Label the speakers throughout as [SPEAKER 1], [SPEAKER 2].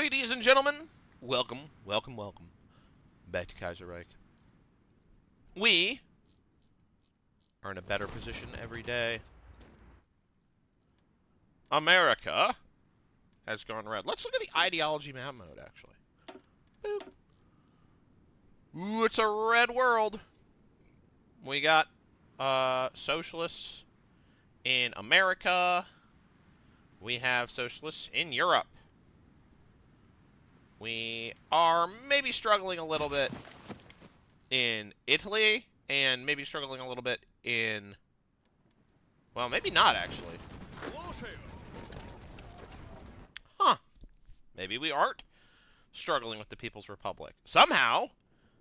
[SPEAKER 1] Ladies and gentlemen, welcome, welcome, welcome back to Kaiserreich. We are in a better position every day. America has gone red. Let's look at the ideology map mode, actually. Boop. Ooh, it's a red world. We got socialists in America. We have socialists in Europe. We are maybe struggling a little bit in Italy, and maybe struggling a little bit in... Well, maybe not, actually. Huh. Maybe we aren't struggling with the People's Republic. Somehow,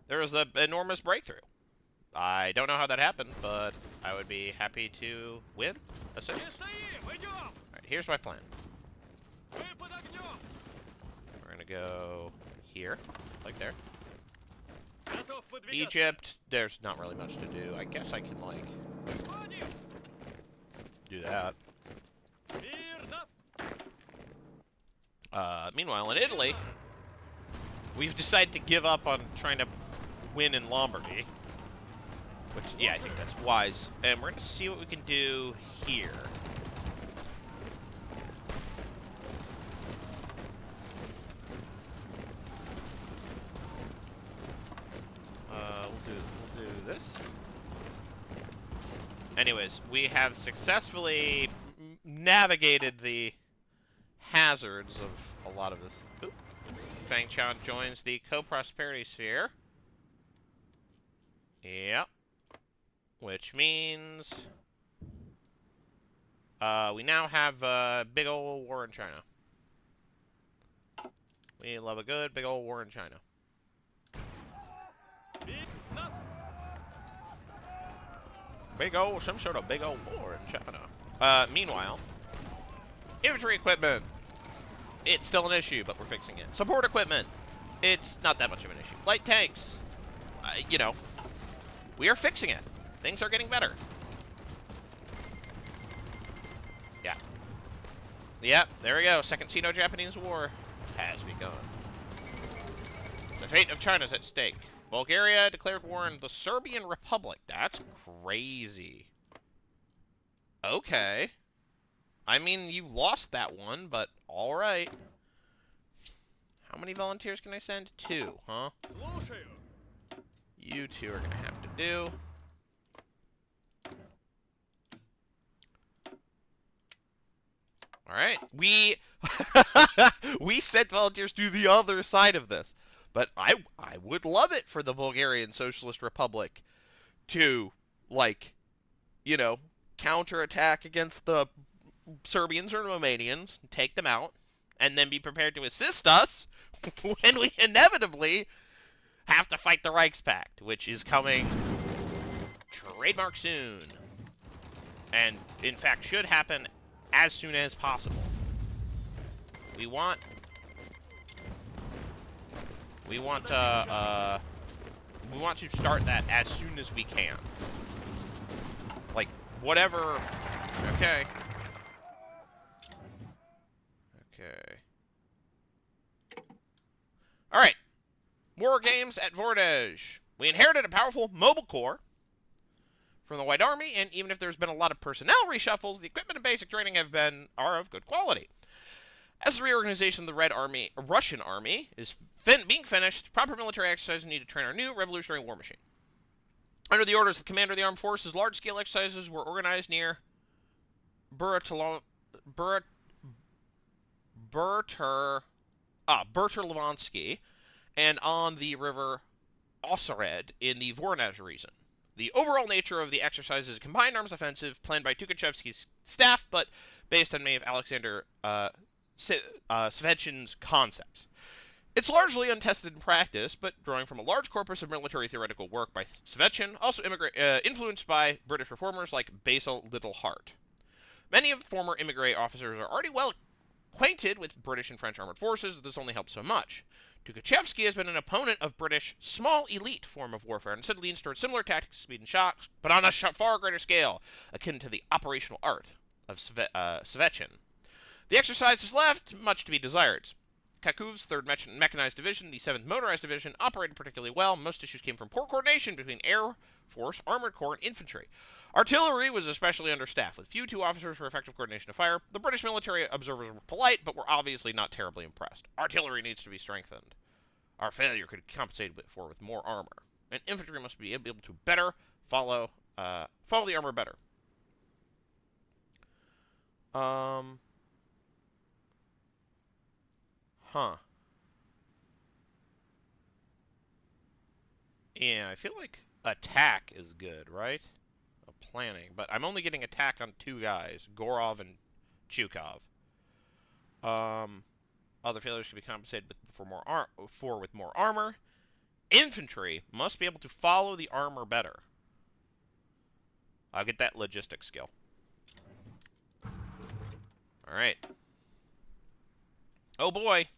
[SPEAKER 1] there is an enormous breakthrough. I don't know how that happened, but I would be happy to win, assist. Alright, here's my plan. We're gonna go here, like there. Egypt, there's not really much to do. I guess I can, like, do that. Meanwhile, in Italy, we've decided to give up on trying to win in Lombardy. Which, yeah, I think that's wise. And we're going to see what we can do here. We'll do this. Anyways, we have successfully navigated the hazards of a lot of this. Oop. Fang Chan joins the co-prosperity sphere. Yep. Which means we now have a big old war in China. We love a good big old war in China. Big old, some sort of big old war in China. Meanwhile, infantry equipment. It's still an issue, but we're fixing it. Support equipment. It's not that much of an issue. Light tanks. You know, we are fixing it. Things are getting better. Yeah. Yep, there we go. Second Sino-Japanese War has begun. The fate of China is at stake. Bulgaria declared war on the Serbian Republic. That's crazy. Okay. I mean, you lost that one, but alright. How many volunteers can I send? 2, huh? You 2 are gonna have to do. Alright. We sent volunteers to the other side of this. But I would love it for the Bulgarian Socialist Republic to, like, you know, counterattack against the Serbians or Romanians, take them out, and then be prepared to assist us when we inevitably have to fight the Reichspakt, which is coming trademark soon. And, in fact, should happen as soon as possible. We want to start that as soon as we can. Like, whatever. Okay. Okay. Alright. War games at Vordaj. We inherited a powerful mobile corps from the White Army, and even if there's been a lot of personnel reshuffles, the equipment and basic training are of good quality. As the reorganization of the Russian army is being finished, proper military exercises need to train our new revolutionary war machine. Under the orders of the commander of the armed forces, large-scale exercises were organized near Berterlovansky and on the river Ossered in the Voronezh region. The overall nature of the exercise is a combined arms offensive planned by Tukhachevsky's staff, but based on many of Alexander Svechin's concepts. It's largely untested in practice, but drawing from a large corpus of military theoretical work by Svechin, also influenced by British reformers like Basil Littlehart. Many of the former immigrant officers are already well acquainted with British and French armored forces, but this only helps so much. Tukhachevsky has been an opponent of British small elite form of warfare and instead leans towards similar tactics, speed, and shocks, but on a far greater scale, akin to the operational art of Svechin. The exercise has left much to be desired. Kakov's 3rd Mechanized Division, the 7th Motorized Division, operated particularly well. Most issues came from poor coordination between Air Force, Armored Corps, and Infantry. Artillery was especially understaffed, with few 2 officers for effective coordination of fire. The British military observers were polite, but were obviously not terribly impressed. Artillery needs to be strengthened. Our failure could be compensated for with more armor. And infantry must be able to better follow the armor better. Yeah, I feel like attack is good, right? Planning, but I'm only getting attack on 2 guys, Gorov and Chukov. Other failures can be compensated with more armor. Infantry must be able to follow the armor better. I'll get that logistics skill. Alright. Oh boy.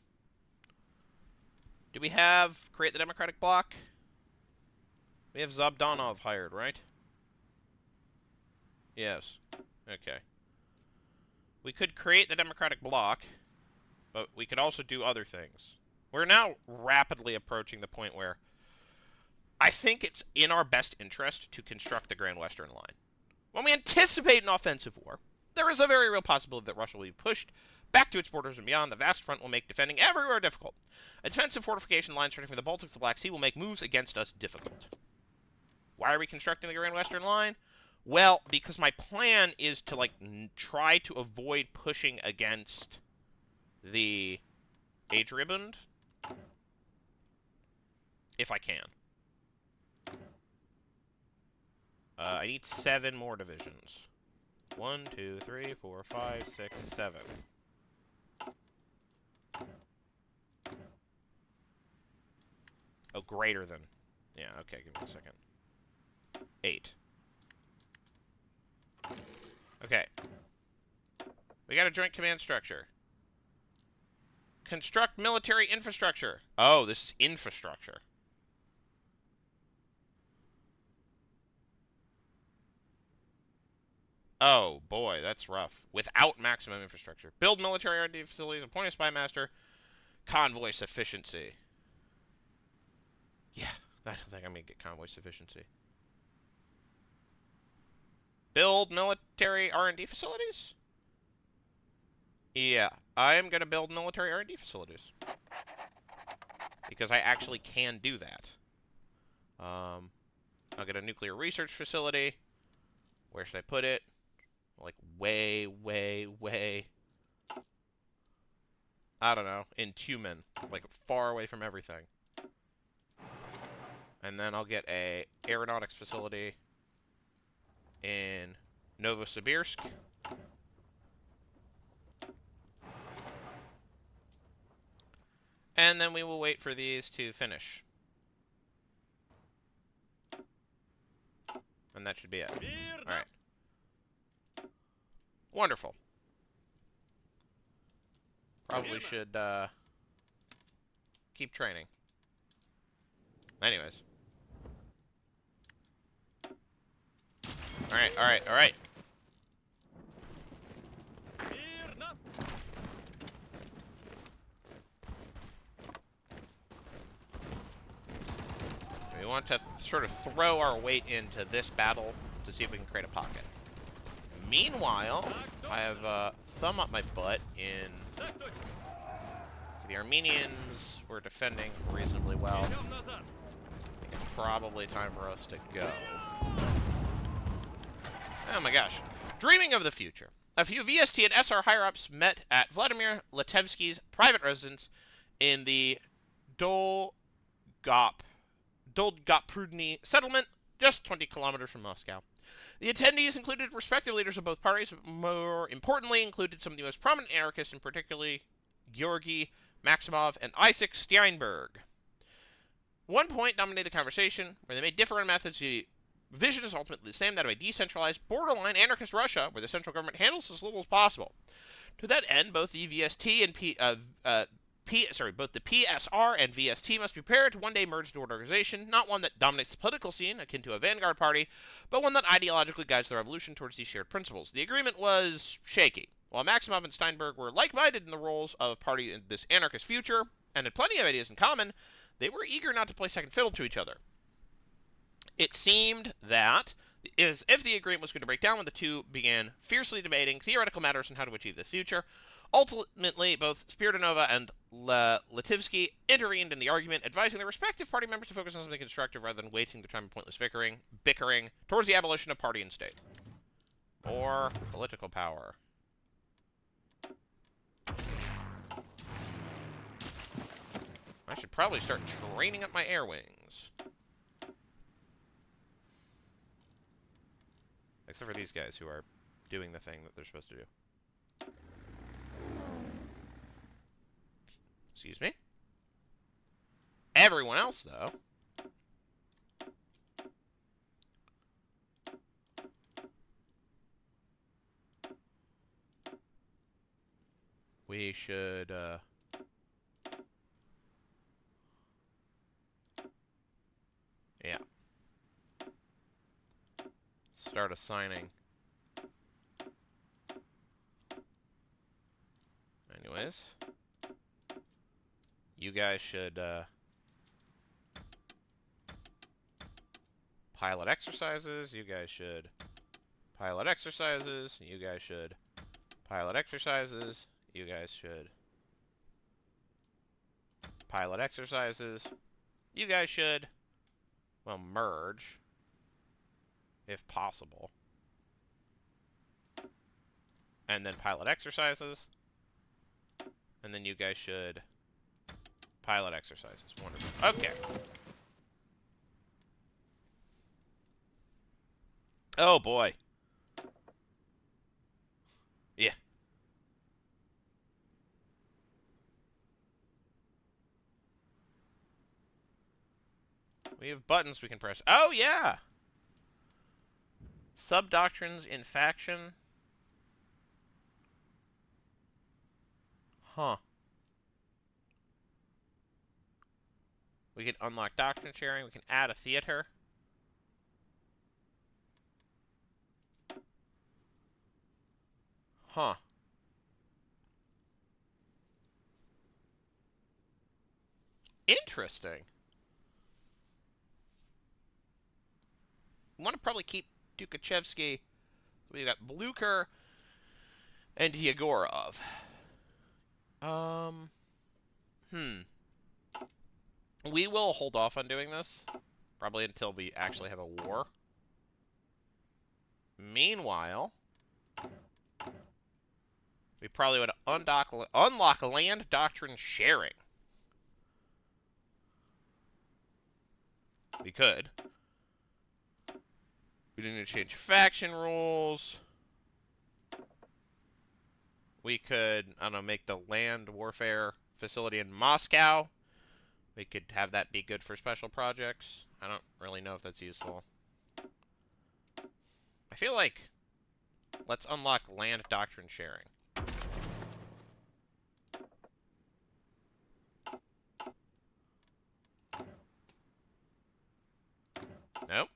[SPEAKER 1] Do we have create the Democratic Bloc? We have Zabdanov hired, right? Yes. Okay. We could create the Democratic Bloc, but we could also do other things. We're now rapidly approaching the point where I think it's in our best interest to construct the Grand Western Line. When we anticipate an offensive war, there is a very real possibility that Russia will be pushed back to its borders and beyond. The vast front will make defending everywhere difficult. A defensive fortification line starting from the Baltic to the Black Sea will make moves against us difficult. Why are we constructing the Grand Western Line? Well, because my plan is to, like, try to avoid pushing against the Adribund, if I can. I need 7 more divisions. 1, 2, 3, 4, 5, 6, 7. Oh, greater than. Yeah, okay, give me a second. 8. Okay. We got a joint command structure. Construct military infrastructure. Oh, this is infrastructure. Oh, boy, that's rough. Without maximum infrastructure. Build military R&D facilities, appoint a spy master, convoy sufficiency. Yeah, I don't think I'm going to get convoy sufficiency. Build military R&D facilities? Yeah, I'm going to build military R&D facilities. Because I actually can do that. I'll get a nuclear research facility. Where should I put it? Like, way, I don't know, in Tumen. Like, far away from everything. And then I'll get a aeronautics facility in Novosibirsk. And then we will wait for these to finish. And that should be it. Alright. Wonderful. Probably should keep training. Anyways. Alright. We want to sort of throw our weight into this battle to see if we can create a pocket. Meanwhile, I have thumb up my butt in... The Armenians were defending reasonably well. I think it's probably time for us to go. Oh my gosh. Dreaming of the future. A few VST and SR higher-ups met at Vladimir Letevsky's private residence in the Dolgoprodny settlement, just 20 kilometers from Moscow. The attendees included respective leaders of both parties, but more importantly included some of the most prominent anarchists, and particularly Georgy Maximov and Isaac Steinberg. One point dominated the conversation, where they may differ in methods. The vision is ultimately the same, that of a decentralized, borderline anarchist Russia, where the central government handles as little as possible. To that end, both the VST and both the PSR and VST must be prepared to one day merge into an organization, not one that dominates the political scene, akin to a vanguard party, but one that ideologically guides the revolution towards these shared principles. The agreement was shaky. While Maximov and Steinberg were like-minded in the roles of party in this anarchist future, and had plenty of ideas in common, they were eager not to play second fiddle to each other. It seemed that, as if the agreement was going to break down when the two began fiercely debating theoretical matters on how to achieve the future. Ultimately, both Spiridonova and Litivsky intervened in the argument, advising their respective party members to focus on something constructive rather than wasting their time in pointless bickering towards the abolition of party and state. More political power. I should probably start training up my air wings. Except for these guys who are doing the thing that they're supposed to do. Excuse me? Everyone else, though. We should, yeah. Start assigning. Anyways. You guys should, pilot exercises. You guys should pilot exercises. You guys should pilot exercises. You guys should pilot exercises. You guys should, well, merge, if possible. And then pilot exercises. And then you guys should pilot exercises. Wonderful. Okay. Oh, boy. Yeah. We have buttons we can press. Oh, yeah! Sub-doctrines in faction. Huh. We can unlock doctrine sharing. We can add a theater. Huh. Interesting. We want to probably keep Tukachevsky. We got Blucher and Yegorov. We will hold off on doing this. Probably until we actually have a war. Meanwhile, we probably would unlock land doctrine sharing. We could. We didn't need to change faction rules. We could, I don't know, make the land warfare facility in Moscow. We could have that be good for special projects. I don't really know if that's useful. I feel like let's unlock land doctrine sharing. Nope.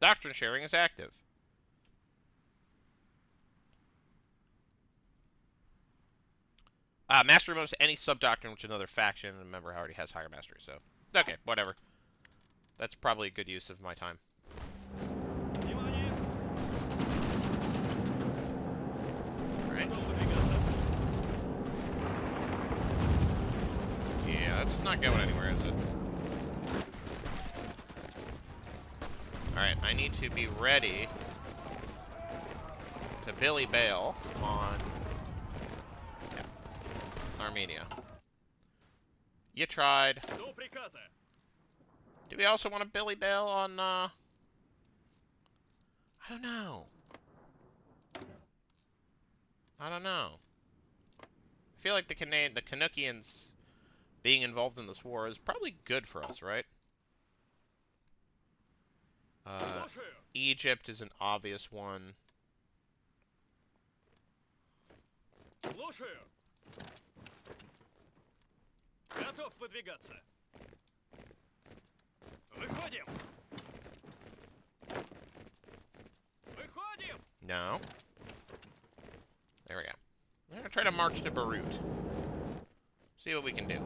[SPEAKER 1] Doctrine sharing is active. Mastery bonus to any sub-doctrine which another faction and a member already has higher mastery, so... Okay, whatever. That's probably a good use of my time. Alright. Yeah, that's not going anywhere, is it? Alright, I need to be ready to Billy Bail on... Armenia. You tried. Do we also want to Billy Bail on, I don't know. I don't know. I feel like the Canuckians being involved in this war is probably good for us, right? Egypt is an obvious one.
[SPEAKER 2] Готов выдвигаться. Выходим. Выходим.
[SPEAKER 1] No. There we go. I'm gonna try to march to Beirut. See what we can do.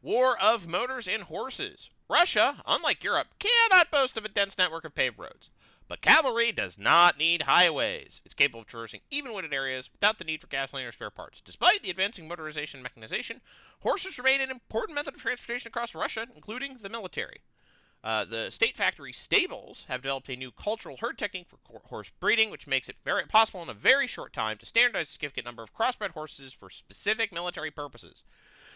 [SPEAKER 1] War of motors and horses. Russia, unlike Europe, cannot boast of a dense network of paved roads. But cavalry does not need highways. It's capable of traversing even wooded areas without the need for gasoline or spare parts. Despite the advancing motorization and mechanization, horses remain an important method of transportation across Russia, including the military. The state factory stables have developed a new cultural herd technique for horse breeding, which makes it very possible in a very short time to standardize a significant number of crossbred horses for specific military purposes.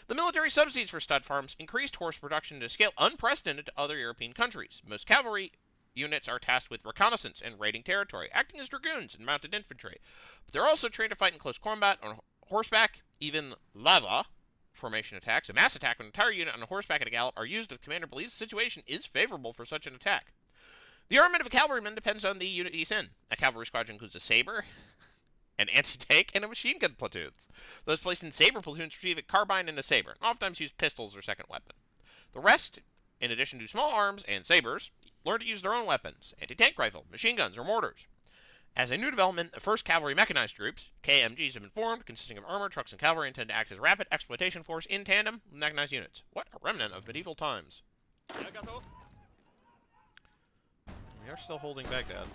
[SPEAKER 1] The military subsidies for stud farms increased horse production to a scale unprecedented to other European countries. Most cavalry units are tasked with reconnaissance and raiding territory, acting as dragoons and mounted infantry. But they're also trained to fight in close combat on horseback. Even lava formation attacks, a mass attack when an entire unit on a horseback at a gallop, are used if the commander believes the situation is favorable for such an attack. The armament of a cavalryman depends on the unit he's in. A cavalry squadron includes a saber, an anti-tank, and a machine gun platoons. Those placed in saber platoons receive a carbine and a saber, and oftentimes use pistols or second weapon. The rest, in addition to small arms and sabers, learn to use their own weapons, anti-tank rifle, machine guns, or mortars. As a new development, the 1st Cavalry Mechanized Troops, KMGs, have been formed, consisting of armor, trucks, and cavalry, intend to act as rapid exploitation force in tandem with mechanized units. What a remnant of medieval times. We are still holding Baghdad.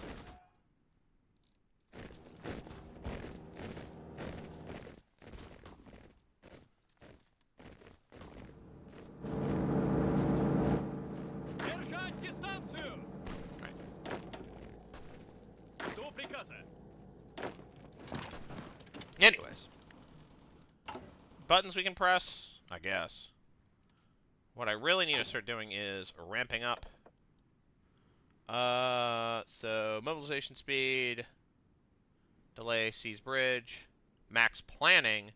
[SPEAKER 1] Anyways. Buttons we can press, I guess. What I really need to start doing is ramping up. So mobilization speed, delay, seize bridge, max planning,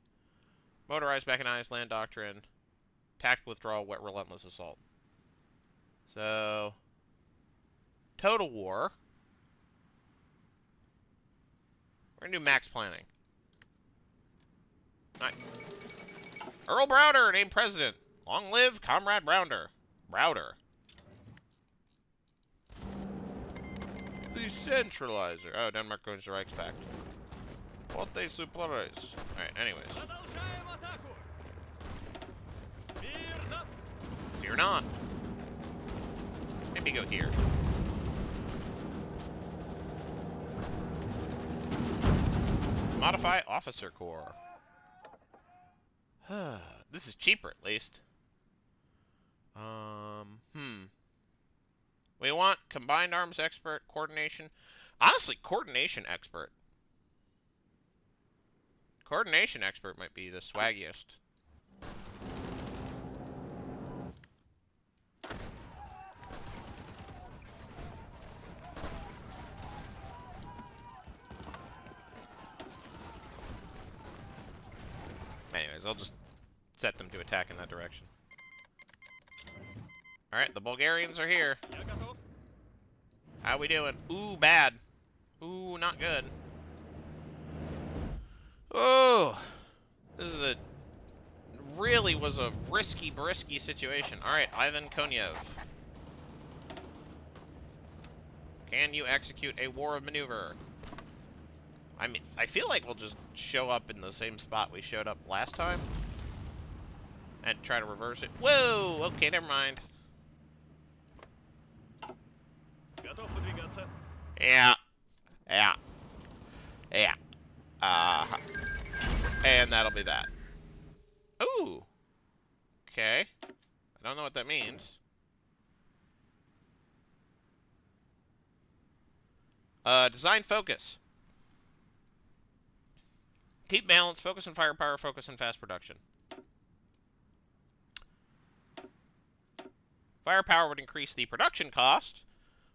[SPEAKER 1] motorized, mechanized, land doctrine, tactical withdrawal, wet relentless assault. So total war. We're gonna do max planning. Alright. Earl Browder, named president. Long live Comrade Browder. The centralizer. Oh, Denmark joins the Reichspakt. What a surprise. Alright, anyways. Fear not. Maybe go here. Modify Officer Corps. This is cheaper, at least. We want combined arms expert, coordination. Honestly, coordination expert. Coordination expert might be the swaggiest. Anyways, I'll just set them to attack in that direction. Alright, the Bulgarians are here. How we doing? Ooh, bad. Ooh, not good. Oh! This is really was a risky situation. Alright, Ivan Konyev. Can you execute a war of maneuver? I mean, I feel like we'll just show up in the same spot we showed up last time. And try to reverse it. Whoa! Okay, never mind. Yeah. And that'll be that. Ooh. Okay. I don't know what that means. Design focus. Keep balance, focus on firepower, focus on fast production. Firepower would increase the production cost,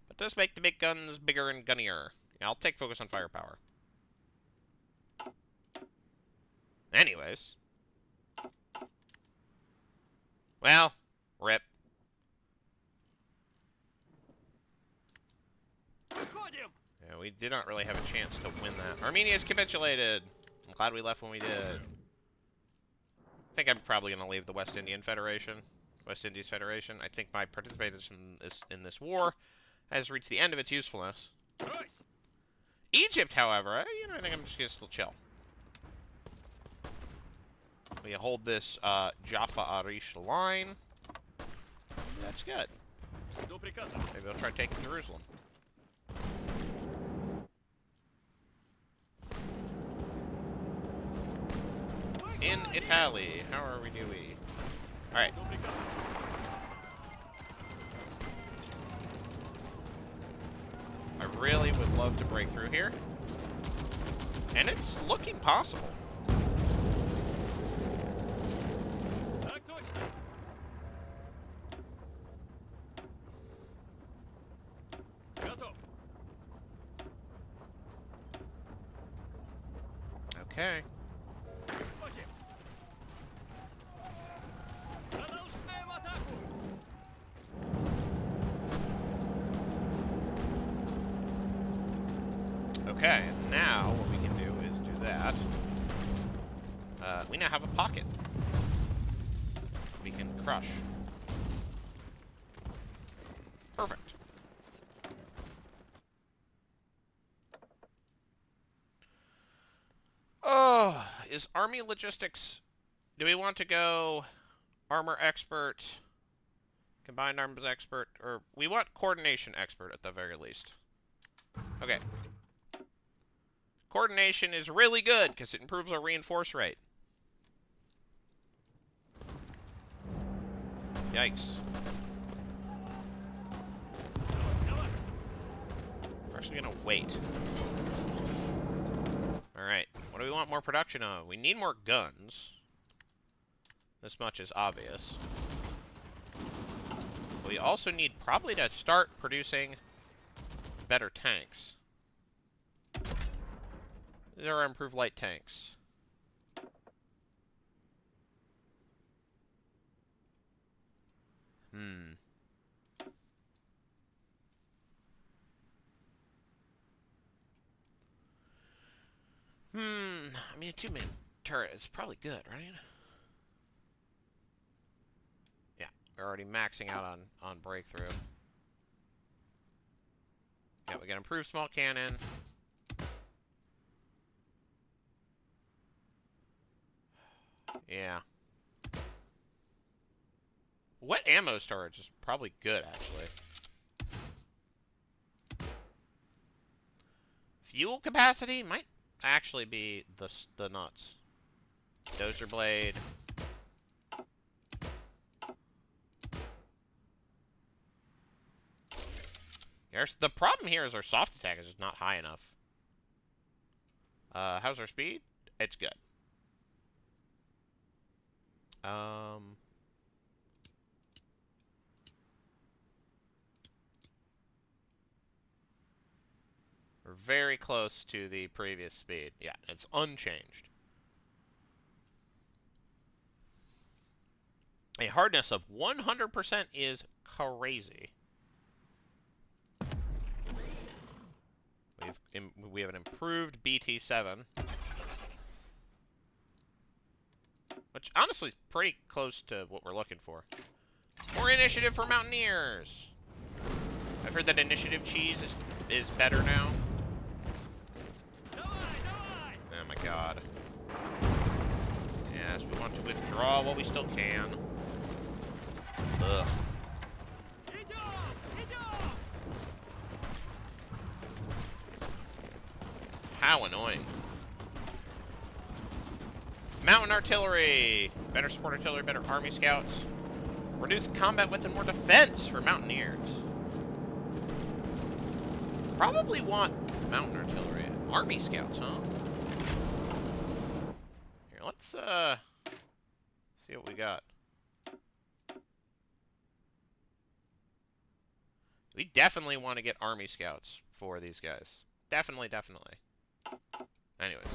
[SPEAKER 1] but does make the big guns bigger and gunnier. Yeah, I'll take focus on firepower. Anyways. Well, rip. Yeah, we did not really have a chance to win that. Armenia's capitulated. I'm glad we left when we did. I think I'm probably going to leave the West Indian Federation. West Indies Federation. I think my participation in this war has reached the end of its usefulness.
[SPEAKER 2] Брось!
[SPEAKER 1] Egypt, however, I think I'm just gonna still chill. We hold this Jaffa Arish line. That's good.
[SPEAKER 2] Жду приказа.
[SPEAKER 1] Maybe I'll try taking Jerusalem. In Italy, how are we doing? Alright.
[SPEAKER 2] Жду приказа.
[SPEAKER 1] I really would love to break through here. And it's looking possible.
[SPEAKER 2] Так точно. Готов.
[SPEAKER 1] Okay.
[SPEAKER 2] Окей. Продолжаем атаку.
[SPEAKER 1] Okay, now what we can do is do that. We now have a pocket. We can crush. Perfect. Oh, is army logistics... Do we want to go armor expert, combined arms expert, or we want coordination expert at the very least. Okay. Coordination is really good because it improves our reinforce rate. Yikes.
[SPEAKER 2] Давай.
[SPEAKER 1] We're actually gonna wait. Alright, what do we want more production of? We need more guns. This much is obvious. We also need probably to start producing better tanks. These are our improved light tanks. I mean, a two-man turret is probably good, right? Yeah, we're already maxing out on breakthrough. Yeah, we got improved small cannon. Yeah. Wet ammo storage is probably good, actually. Fuel capacity might actually be the nuts. Dozer blade. The problem here is our soft attack is just not high enough. How's our speed? It's good. We're very close to the previous speed. Yeah, it's unchanged. A hardness of 100% is crazy. We have an improved BT7. Which, honestly, is pretty close to what we're looking for. More initiative for Mountaineers! I've heard that initiative cheese is better now. Oh my god. Yes, we want to withdraw while we still can. Ugh. How annoying. Mountain artillery! Better support artillery, better army scouts. Reduced combat width and more defense for mountaineers. Probably want mountain artillery. Army scouts, huh? Here, let's see what we got. We definitely want to get army scouts for these guys. Definitely, definitely. Anyways.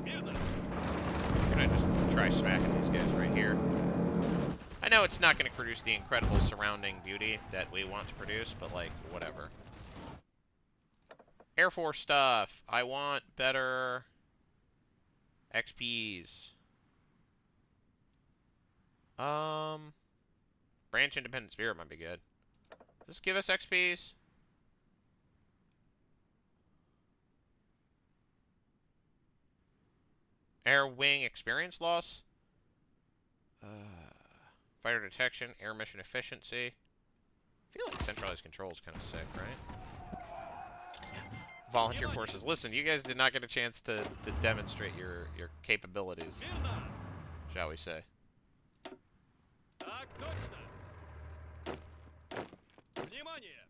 [SPEAKER 1] I'm gonna just try smacking these guys right here. I know it's not gonna produce the incredible surrounding beauty that we want to produce, but like, whatever. Air Force stuff. I want better XPs. Branch Independent Spirit might be good. Does this give us XPs? Air Wing Experience Loss? Fighter Detection, Air Mission Efficiency. I feel like Centralized Control is kind of sick, right? Volunteer Forces. Listen, you guys did not get a chance to demonstrate your capabilities,
[SPEAKER 2] Мирно!
[SPEAKER 1] shall we say.
[SPEAKER 2] Так точно! Внимание!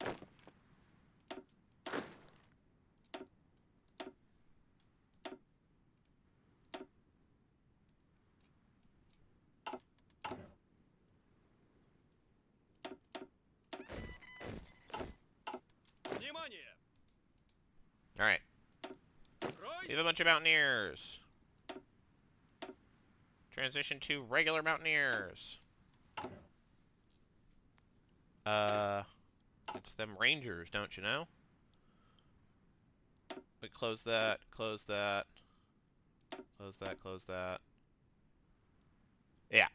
[SPEAKER 2] Внимание!
[SPEAKER 1] Alright.
[SPEAKER 2] Ройсь!
[SPEAKER 1] We have a bunch of Mountaineers. Transition to regular Mountaineers. It's them Rangers, don't you know? Wait, close that, close that. Close that, close that. Yeah.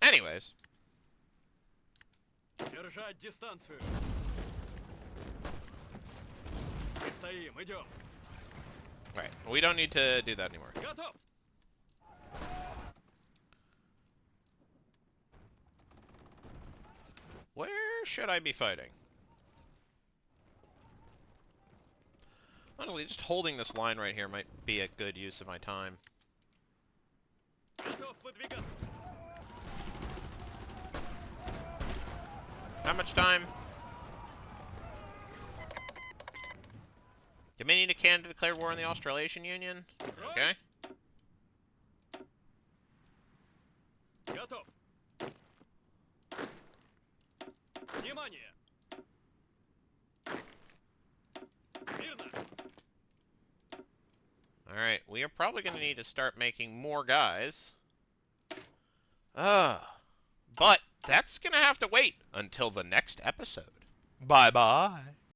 [SPEAKER 1] Anyways.
[SPEAKER 2] Держать дистанцию! Мы стоим, идем!
[SPEAKER 1] Right. We don't need to do that anymore.
[SPEAKER 2] Готов!
[SPEAKER 1] Where should I be fighting? Honestly, just holding this line right here might be a good use of my time.
[SPEAKER 2] Готов выдвигаться!
[SPEAKER 1] How much time? Dominion of Canada declared war on the Australasian Union. Okay.
[SPEAKER 2] Готов! Внимание! Мирно!
[SPEAKER 1] Alright, we are probably going to need to start making more guys. But that's going to have to wait until the next episode. Bye-bye.